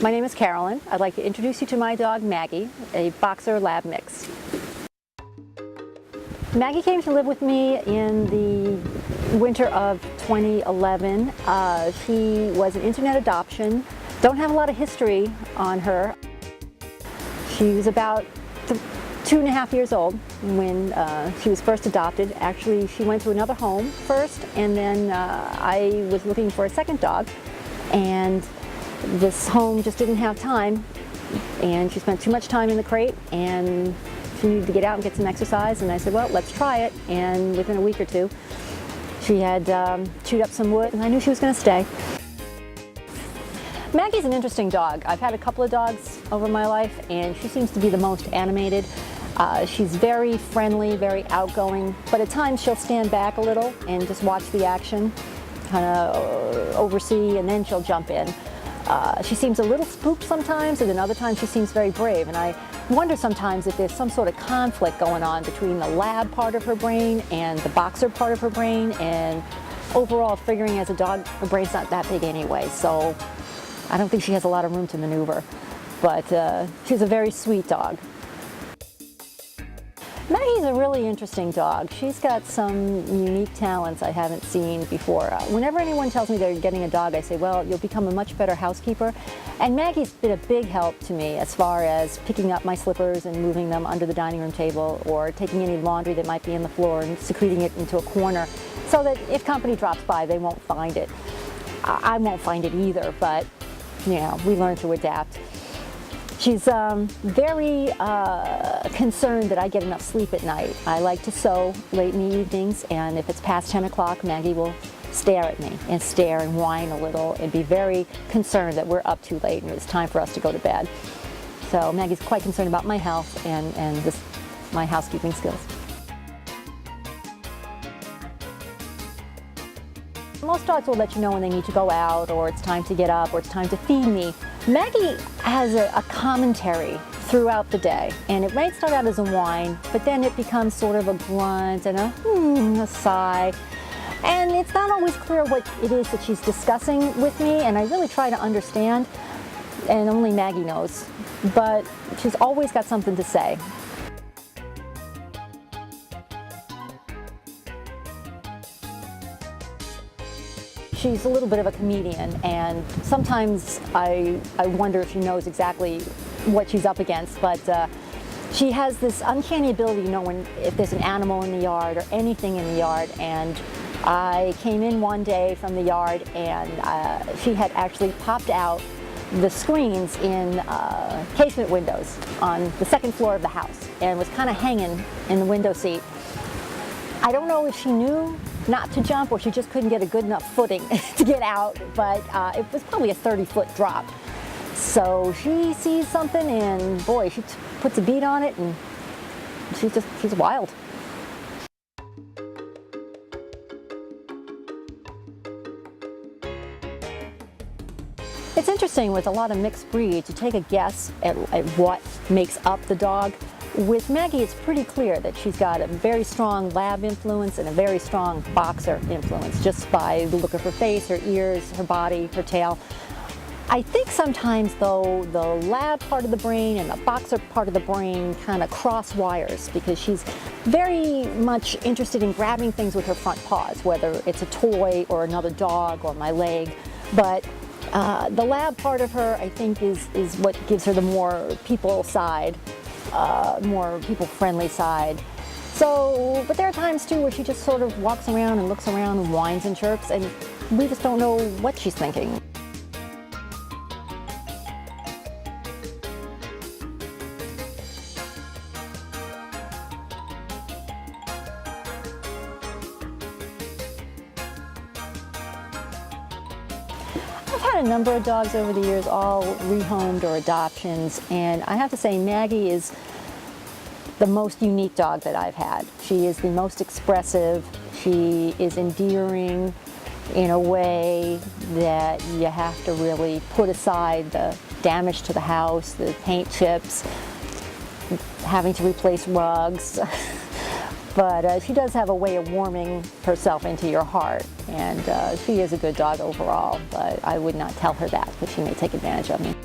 My name is Carolyn. I'd like to introduce you to my dog Maggie, a boxer lab mix. Maggie came to live with me in the winter of 2011. She was an internet adoption. Don't have a lot of history on her. She was about 2.5 years old when she was first adopted. Actually, she went to another home first, and then I was looking for a second dog, and this home just didn't have time, and she spent too much time in the crate, and she needed to get out and get some exercise, and I said, well, let's try it. And within a week or two, she had chewed up some wood, and I knew she was going to stay. Maggie's an interesting dog. I've had a couple of dogs over my life, and she seems to be the most animated. She's very friendly, very outgoing, but at times she'll stand back a little and just watch the action, kind of oversee, and then she'll jump in. She seems a little spooked sometimes, and then other times she seems very brave, and I wonder sometimes if there's some sort of conflict going on between the lab part of her brain and the boxer part of her brain, and overall figuring as a dog, her brain's not that big anyway, so I don't think she has a lot of room to maneuver, but she's a very sweet dog. Maggie's a really interesting dog. She's got some unique talents I haven't seen before. Whenever anyone tells me they're getting a dog, I say, well, you'll become a much better housekeeper. And Maggie's been a big help to me as far as picking up my slippers and moving them under the dining room table, or taking any laundry that might be on the floor and secreting it into a corner so that if company drops by, they won't find it. I won't find it either, but you know, we learn to adapt. She's very concerned that I get enough sleep at night. I like to sew late in the evenings, and if it's past 10 o'clock, Maggie will stare at me and stare and whine a little and be very concerned that we're up too late and it's time for us to go to bed. So Maggie's quite concerned about my health and my housekeeping skills. Most dogs will let you know when they need to go out, or it's time to get up, or it's time to feed me. Maggie has a commentary throughout the day, and it might start out as a whine, but then it becomes sort of a grunt and a sigh. And it's not always clear what it is that she's discussing with me, and I really try to understand, and only Maggie knows, but she's always got something to say. She's a little bit of a comedian, and sometimes I wonder if she knows exactly what she's up against, but she has this uncanny ability to know if there's an animal in the yard or anything in the yard. And I came in one day from the yard, and she had actually popped out the screens in casement windows on the second floor of the house and was kind of hanging in the window seat. I don't know if she knew not to jump, or she just couldn't get a good enough footing to get out, but it was probably a 30-foot drop. So she sees something, and boy, she puts a beat on it, and she's wild. It's interesting with a lot of mixed breeds, you take a guess at what makes up the dog. With Maggie, it's pretty clear that she's got a very strong lab influence and a very strong boxer influence, just by the look of her face, her ears, her body, her tail. I think sometimes, though, the lab part of the brain and the boxer part of the brain kind of cross wires, because she's very much interested in grabbing things with her front paws, whether it's a toy or another dog or my leg. But the lab part of her, I think, is what gives her the more people side. More people-friendly side. So, but there are times too where she just sort of walks around and looks around and whines and chirps, and we just don't know what she's thinking. I've had a number of dogs over the years, all rehomed or adoptions, and I have to say Maggie is the most unique dog that I've had. She is the most expressive. She is endearing in a way that you have to really put aside the damage to the house, the paint chips, having to replace rugs. But she does have a way of warming herself into your heart, and she is a good dog overall, but I would not tell her that because she may take advantage of me.